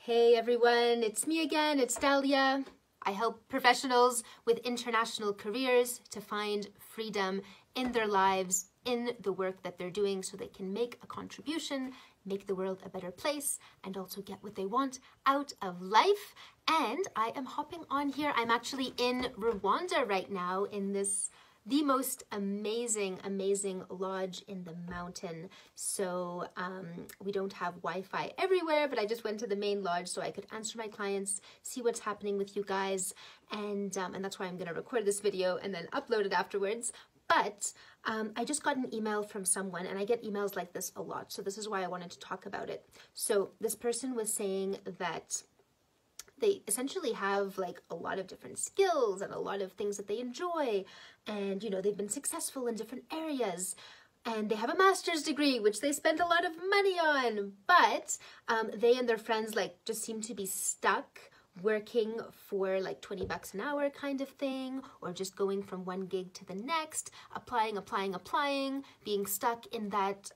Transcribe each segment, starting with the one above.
Hey everyone, it's me again, it's Dahlia. I help professionals with international careers to find freedom in their lives, in the work that they're doing, so they can make a contribution, make the world a better place, and also get what they want out of life. And I am hopping on here. I'm actually in Rwanda right now in the most amazing lodge in the mountain. So we don't have Wi-Fi everywhere, but I just went to the main lodge so I could answer my clients, see what's happening with you guys, and that's why I'm gonna record this video and then upload it afterwards. But I just got an email from someone, and I get emails like this a lot, so this is why I wanted to talk about it. So this person was saying that they essentially have like a lot of different skills and a lot of things that they enjoy, and you know, they've been successful in different areas, and they have a master's degree which they spend a lot of money on, but they and their friends like just seem to be stuck working for like 20 bucks an hour kind of thing, or just going from one gig to the next, applying, being stuck in that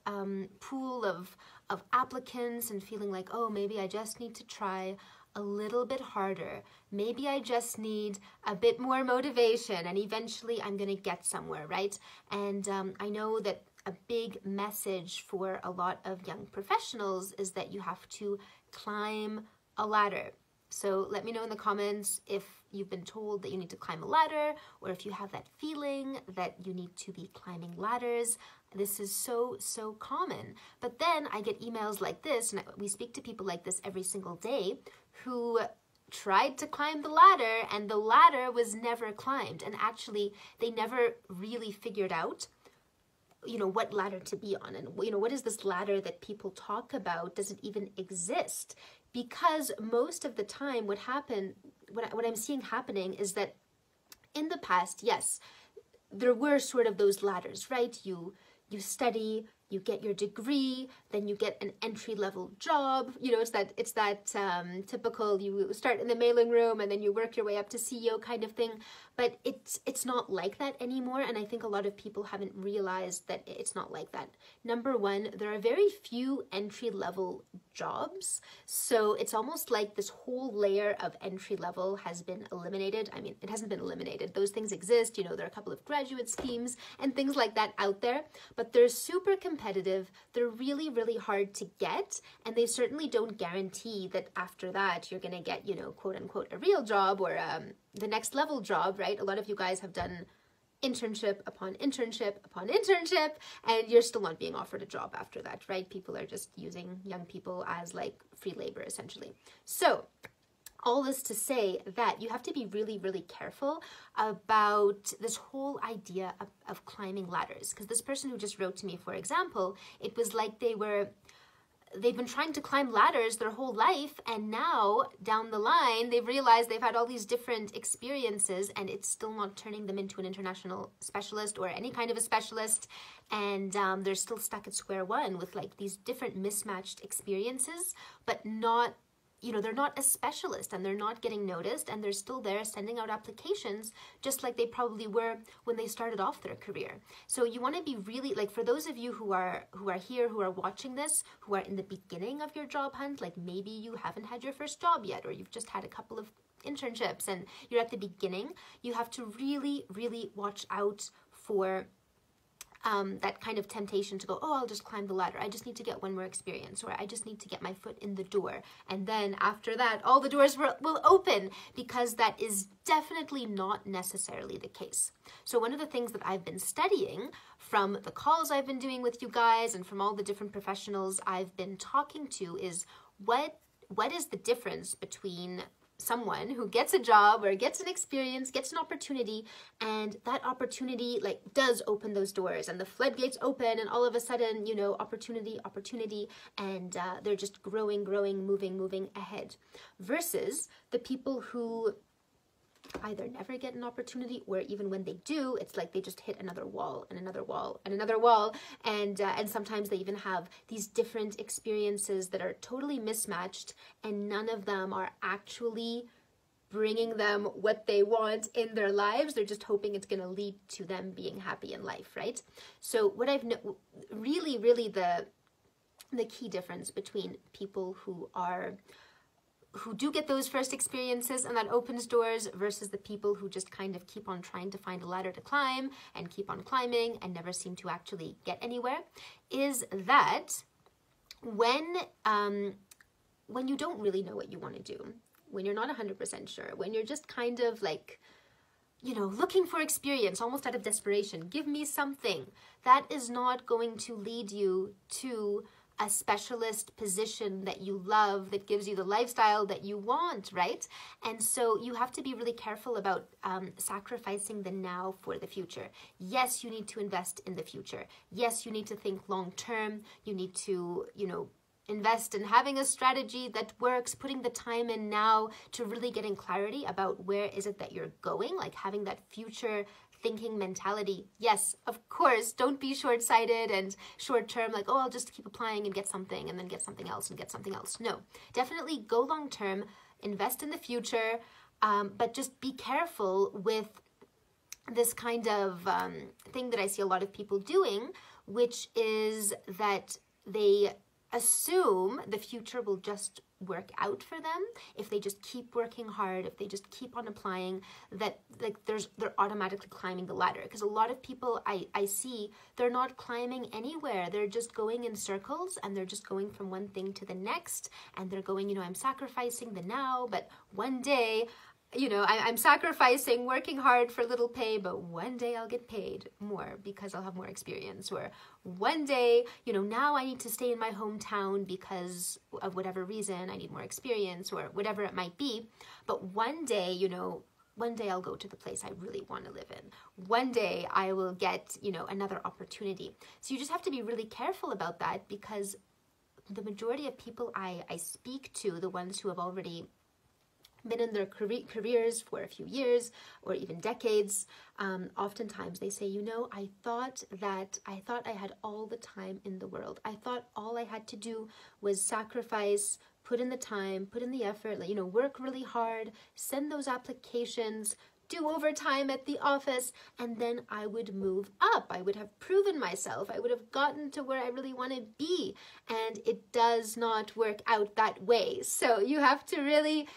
pool of applicants and feeling like, oh, maybe I just need to try a little bit harder. Maybe I just need a bit more motivation and eventually I'm gonna get somewhere, right? And I know that a big message for a lot of young professionals is that you have to climb a ladder. So let me know in the comments if you've been told that you need to climb a ladder, or if you have that feeling that you need to be climbing ladders. This is so common. But then I get emails like this, and we speak to people like this every single day who tried to climb the ladder and the ladder was never climbed. And actually, they never really figured out, you know, what ladder to be on, and you know, what is this ladder that people talk about? Does it even exist? Because most of the time what I'm seeing happening is that in the past, yes, there were sort of those ladders, right? You study, you get your degree, then you get an entry-level job. You know, it's that typical, you start in the mailing room and then you work your way up to CEO kind of thing. But it's not like that anymore, and I think a lot of people haven't realized that it's not like that. Number one, there are very few entry-level jobs, so it's almost like this whole layer of entry-level has been eliminated. I mean, it hasn't been eliminated. Those things exist, you know, there are a couple of graduate schemes and things like that out there, but they're super competitive, they're really hard to get, and they certainly don't guarantee that after that you're gonna get, you know, quote unquote, a real job or the next level job, right? A lot of you guys have done internship upon internship upon internship, and you're still not being offered a job after that, right? People are just using young people as like free labor, essentially. So all this to say that you have to be really careful about this whole idea of climbing ladders. Because this person who just wrote to me, for example, it was like they've been trying to climb ladders their whole life, and now down the line they've realized they've had all these different experiences and it's still not turning them into an international specialist or any kind of a specialist, and they're still stuck at square one with like these different mismatched experiences, but not, you know, they're not a specialist and they're not getting noticed, and they're still there sending out applications just like they probably were when they started off their career. So you want to be really, like, for those of you who are here, who are watching this, who are in the beginning of your job hunt, like maybe you haven't had your first job yet, or you've just had a couple of internships and you're at the beginning, you have to really watch out for that kind of temptation to go, oh, I'll just climb the ladder. I just need to get one more experience, or I just need to get my foot in the door. And then after that, all the doors will open, because that is definitely not necessarily the case. So one of the things that I've been studying from the calls I've been doing with you guys and from all the different professionals I've been talking to is what is the difference between someone who gets a job or gets an experience, gets an opportunity, and that opportunity like does open those doors and the floodgates open, and all of a sudden, you know, opportunity, and they're just growing, moving ahead, versus the people who either never get an opportunity, or even when they do, it's like they just hit another wall and another wall and another wall, and sometimes they even have these different experiences that are totally mismatched, and none of them are actually bringing them what they want in their lives. They're just hoping it's going to lead to them being happy in life, right? So what I've really the key difference between people who are who do get those first experiences and that opens doors versus the people who just kind of keep on trying to find a ladder to climb and keep on climbing and never seem to actually get anywhere, is that when you don't really know what you want to do, when you're not 100% sure, when you're just kind of like, you know, looking for experience, almost out of desperation, give me something, that is not going to lead you to a specialist position that you love, that gives you the lifestyle that you want, right? And so you have to be really careful about sacrificing the now for the future. Yes, you need to invest in the future. Yes, you need to think long term. You need to, you know, invest in having a strategy that works, putting the time in now to really getting clarity about where is it that you're going, like having that future thinking mentality. Yes, of course, don't be short-sighted and short-term, like, oh, I'll just keep applying and get something and then get something else and get something else. No, definitely go long-term, invest in the future, but just be careful with this kind of thing that I see a lot of people doing, which is that they assume the future will just work out for them if they just keep working hard, if they just keep on applying, that like they're automatically climbing the ladder. Because a lot of people I see, they're not climbing anywhere. They're just going in circles and they're just going from one thing to the next, and they're going, you know, I'm sacrificing the now, but one day, you know, I'm sacrificing working hard for little pay, but one day I'll get paid more because I'll have more experience. Or one day, you know, now I need to stay in my hometown because of whatever reason, I need more experience or whatever it might be. But one day, you know, one day I'll go to the place I really want to live in. One day I will get, you know, another opportunity. So you just have to be really careful about that, because the majority of people I speak to, the ones who have already been in their careers for a few years or even decades, oftentimes they say, you know, I thought I had all the time in the world. I thought all I had to do was sacrifice, put in the time, put in the effort, like, you know, work really hard, send those applications, do overtime at the office, and then I would move up. I would have proven myself. I would have gotten to where I really want to be. And it does not work out that way. So you have to really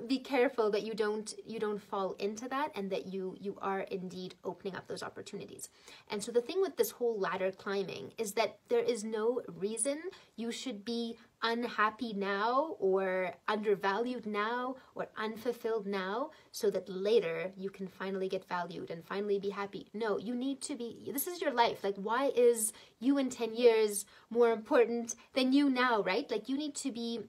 be careful that you don't fall into that, and that you are indeed opening up those opportunities. And so the thing with this whole ladder climbing is that there is no reason you should be unhappy now or undervalued now or unfulfilled now so that later you can finally get valued and finally be happy. No, you need to be, this is your life. Like, why is you in 10 years more important than you now, right? Like, you need to be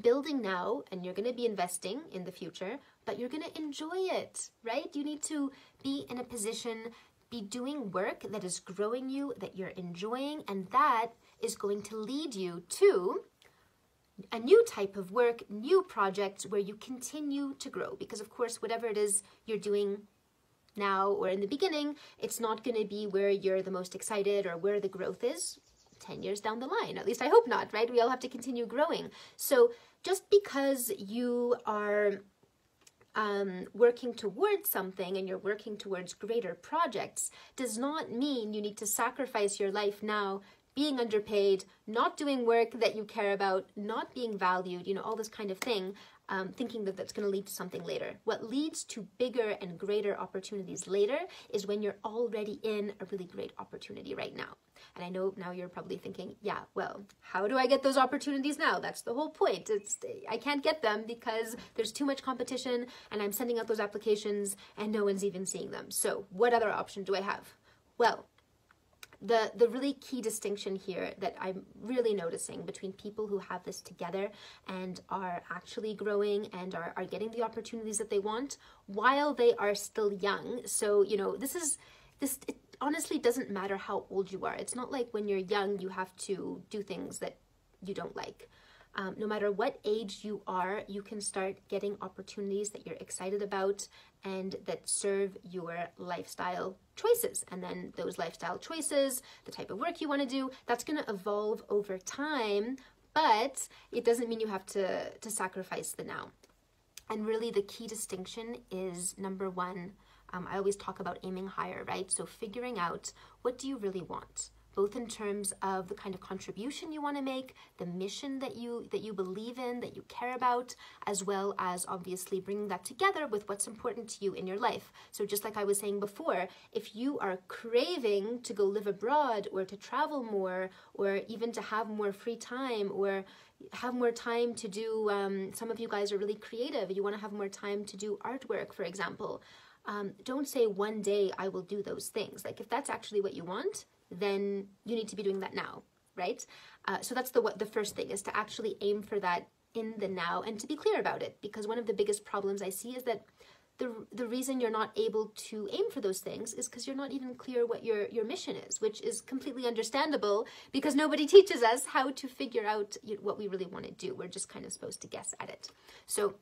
building now, and you're going to be investing in the future, but you're going to enjoy it, right? You need to be in a position, be doing work that is growing you, that you're enjoying, and that is going to lead you to a new type of work, new projects where you continue to grow. Because of course, whatever it is you're doing now or in the beginning, it's not going to be where you're the most excited or where the growth is 10 years down the line. At least I hope not, right? We all have to continue growing. So just because you are working towards something and you're working towards greater projects does not mean you need to sacrifice your life now, being underpaid, not doing work that you care about, not being valued, you know, all this kind of thing, thinking that that's going to lead to something later. What leads to bigger and greater opportunities later is when you're already in a really great opportunity right now. And I know now you're probably thinking, yeah, well, how do I get those opportunities now? That's the whole point. I can't get them because there's too much competition and I'm sending out those applications and no one's even seeing them. So what other option do I have? Well, the really key distinction here that I'm really noticing between people who have this together and are actually growing and are getting the opportunities that they want while they are still young. So, you know, it honestly doesn't matter how old you are. It's not like when you're young, you have to do things that you don't like. No matter what age you are, you can start getting opportunities that you're excited about and that serve your lifestyle choices. And then those lifestyle choices, the type of work you want to do, that's going to evolve over time, but it doesn't mean you have to sacrifice the now. And really the key distinction is, number one, I always talk about aiming higher, right? So figuring out, what do you really want? both in terms of the kind of contribution you want to make, the mission that you believe in, that you care about, as well as obviously bringing that together with what's important to you in your life. So just like I was saying before, if you are craving to go live abroad or to travel more, or even to have more free time, or have more time to do, some of you guys are really creative, you want to have more time to do artwork, for example. Don't say one day I will do those things. Like if that's actually what you want, then you need to be doing that now, right? So that's the first thing, is to actually aim for that in the now and to be clear about it. Because one of the biggest problems I see is that the reason you're not able to aim for those things is because you're not even clear what your mission is, which is completely understandable because nobody teaches us how to figure out what we really want to do. We're just kind of supposed to guess at it. So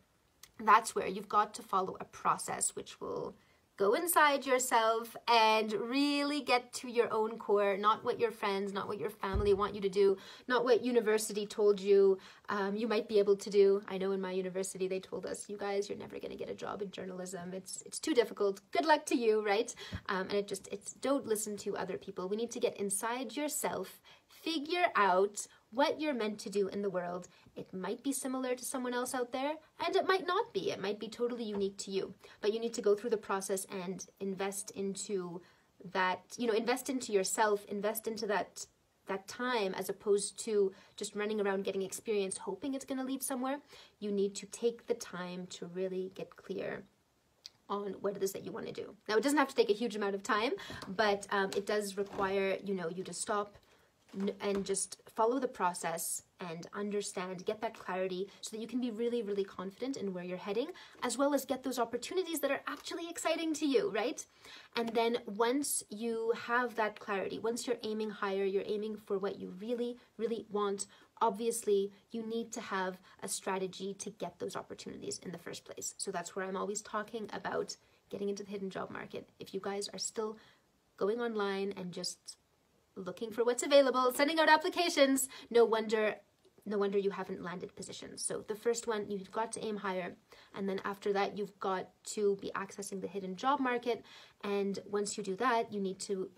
that's where you've got to follow a process which will go inside yourself and really get to your own core, not what your friends, not what your family want you to do, not what university told you you might be able to do. I know in my university they told us, you guys, you're never going to get a job in journalism. It's too difficult. Good luck to you, right? And it's don't listen to other people. We need to get inside yourself, figure out what you're meant to do in the world. It might be similar to someone else out there, and it might not be. It might be totally unique to you. But you need to go through the process and invest into that, invest into yourself, invest into that time, as opposed to just running around getting experience, hoping it's going to lead somewhere. You need to take the time to really get clear on what it is that you want to do. Now, it doesn't have to take a huge amount of time, but it does require, you to stop and just follow the process and understand, get that clarity so that you can be really, really confident in where you're heading, as well as get those opportunities that are actually exciting to you, right? And then once you have that clarity, once you're aiming higher, you're aiming for what you really, really want, obviously you need to have a strategy to get those opportunities in the first place. So that's where I'm always talking about getting into the hidden job market. If you guys are still going online and just looking for what's available, sending out applications, no wonder you haven't landed positions. So the first one, you've got to aim higher. And then after that, you've got to be accessing the hidden job market. And once you do that, you need to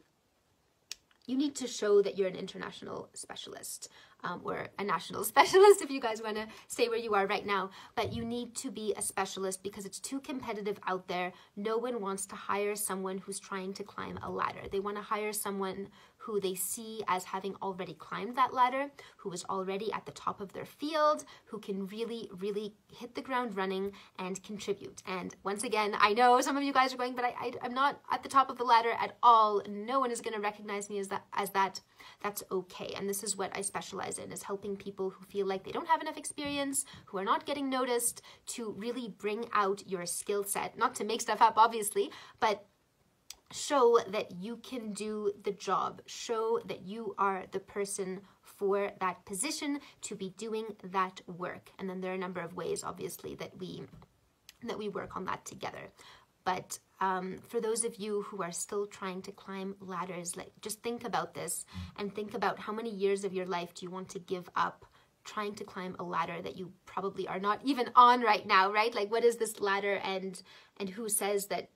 show that you're an international specialist, or a national specialist if you guys want to stay where you are right now. But you need to be a specialist because it's too competitive out there. No one wants to hire someone who's trying to climb a ladder. They want to hire someone who they see as having already climbed that ladder, who is already at the top of their field, who can really, really hit the ground running and contribute. And once again, I know some of you guys are going, but I'm not at the top of the ladder at all. No one is going to recognize me as that. That's okay. And this is what I specialize in, is helping people who feel like they don't have enough experience, who are not getting noticed, to really bring out your skill set, not to make stuff up, obviously, but show that you can do the job, show that you are the person for that position to be doing that work. And then there are a number of ways, obviously, that we work on that together. But for those of you who are still trying to climb ladders, just think about this and think about how many years of your life do you want to give up trying to climb a ladder that you probably are not even on right now, right? Like, what is this ladder, and who says that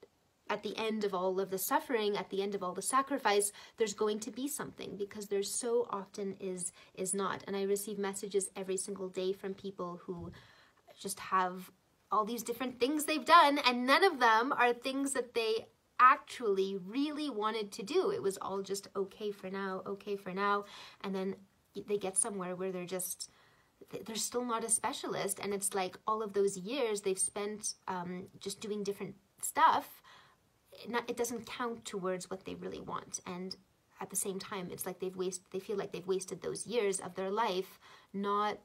at the end of all of the suffering, at the end of all the sacrifice, there's going to be something? Because there so often is not. And I receive messages every single day from people who just have all these different things they've done, and none of them are things that they actually really wanted to do. It was all just okay for now. And then they get somewhere where they're still not a specialist. And it's like all of those years they've spent just doing different stuff, it doesn't count towards what they really want. And at the same time, it's like they feel like they've wasted those years of their life not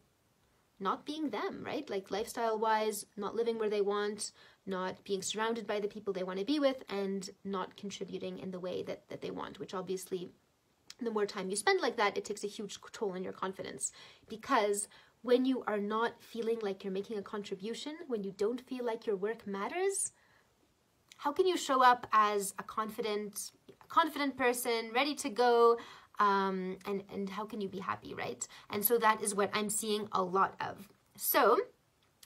being them, right? Like lifestyle-wise, not living where they want, not being surrounded by the people they want to be with, and not contributing in the way that they want, which obviously, the more time you spend like that, it takes a huge toll on your confidence. Because when you are not feeling like you're making a contribution, when you don't feel like your work matters, how can you show up as a confident person, ready to go, and how can you be happy, right? And so that is what I'm seeing a lot of. So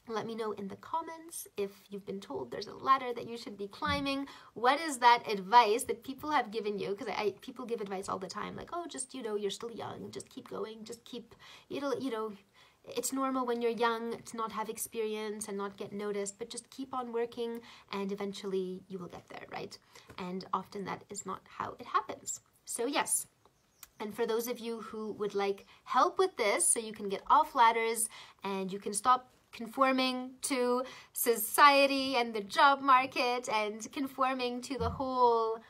Let me know in the comments if you've been told there's a ladder that you should be climbing. What is that advice that people have given you? Because people give advice all the time, like, oh, just, you're still young, just keep going, just keep, it's normal when you're young to not have experience and not get noticed, but just keep on working and eventually you will get there, right? And often that is not how it happens. So yes. And for those of you who would like help with this, so you can get off ladders and you can stop conforming to society and the job market and conforming to the whole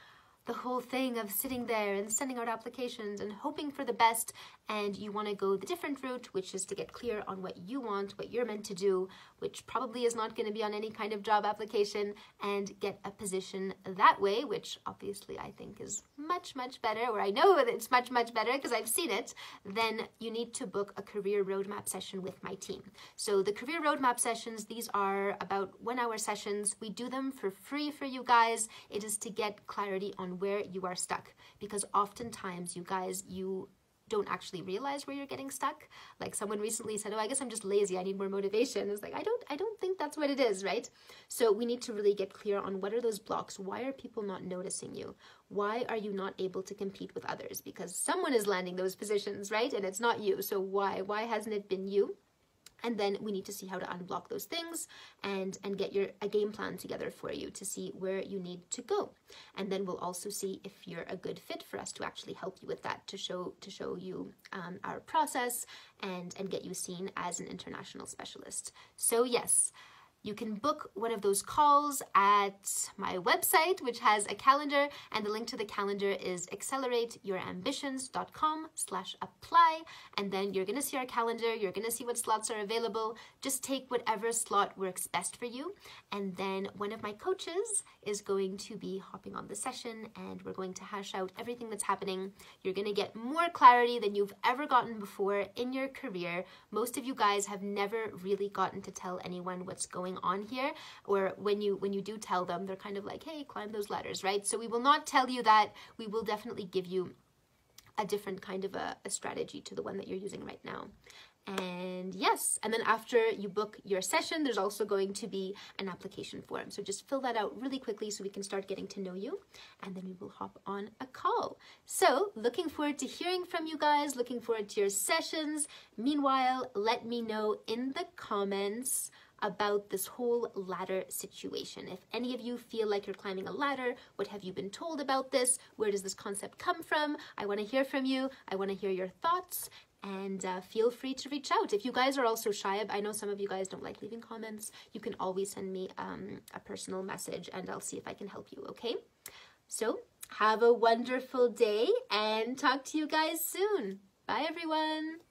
thing of sitting there and sending out applications and hoping for the best, and you want to go the different route, which is to get clear on what you want, what you're meant to do, which probably is not going to be on any kind of job application, and get a position that way, which obviously I think is much, much better, or I know that it's much, much better because I've seen it. Then you need to book a career roadmap session with my team. So the career roadmap sessions, these are about 1-hour sessions. We do them for free for you guys. It is to get clarity on where you are stuck, because oftentimes you guys, you don't actually realize where you're getting stuck. Like someone recently said, oh, I guess I'm just lazy, I need more motivation. It's like, I don't think that's what it is, right? So we need to really get clear on what are those blocks. Why are people not noticing you? Why are you not able to compete with others? Because someone is landing those positions, right? And it's not you. So why hasn't it been you? And then we need to see how to unblock those things and get a game plan together for you to see where you need to go. And then we'll also see if you're a good fit for us to actually help you with that, to show you our process and get you seen as an international specialist. So yes, you can book one of those calls at my website, which has a calendar, and the link to the calendar is accelerateYourAmbitions.com/apply. And then you're going to see our calendar. You're going to see what slots are available. Just take whatever slot works best for you. And then one of my coaches is going to be hopping on the session, and we're going to hash out everything that's happening. You're going to get more clarity than you've ever gotten before in your career. Most of you guys have never really gotten to tell anyone what's going on here, or when you do tell them, they're kind of like, hey, climb those ladders, right? So we will not tell you that. We will definitely give you a different kind of a strategy to the one that you're using right now. And yes, and then after you book your session, there's also going to be an application form. So just fill that out really quickly so we can start getting to know you, and then we will hop on a call. So looking forward to hearing from you guys, looking forward to your sessions. Meanwhile, let me know in the comments about this whole ladder situation. If any of you feel like you're climbing a ladder, what have you been told about this? Where does this concept come from? I want to hear from you. I want to hear your thoughts. And feel free to reach out. If you guys are also shy, I know some of you guys don't like leaving comments, you can always send me a personal message and I'll see if I can help you, okay? So have a wonderful day and talk to you guys soon. Bye, everyone.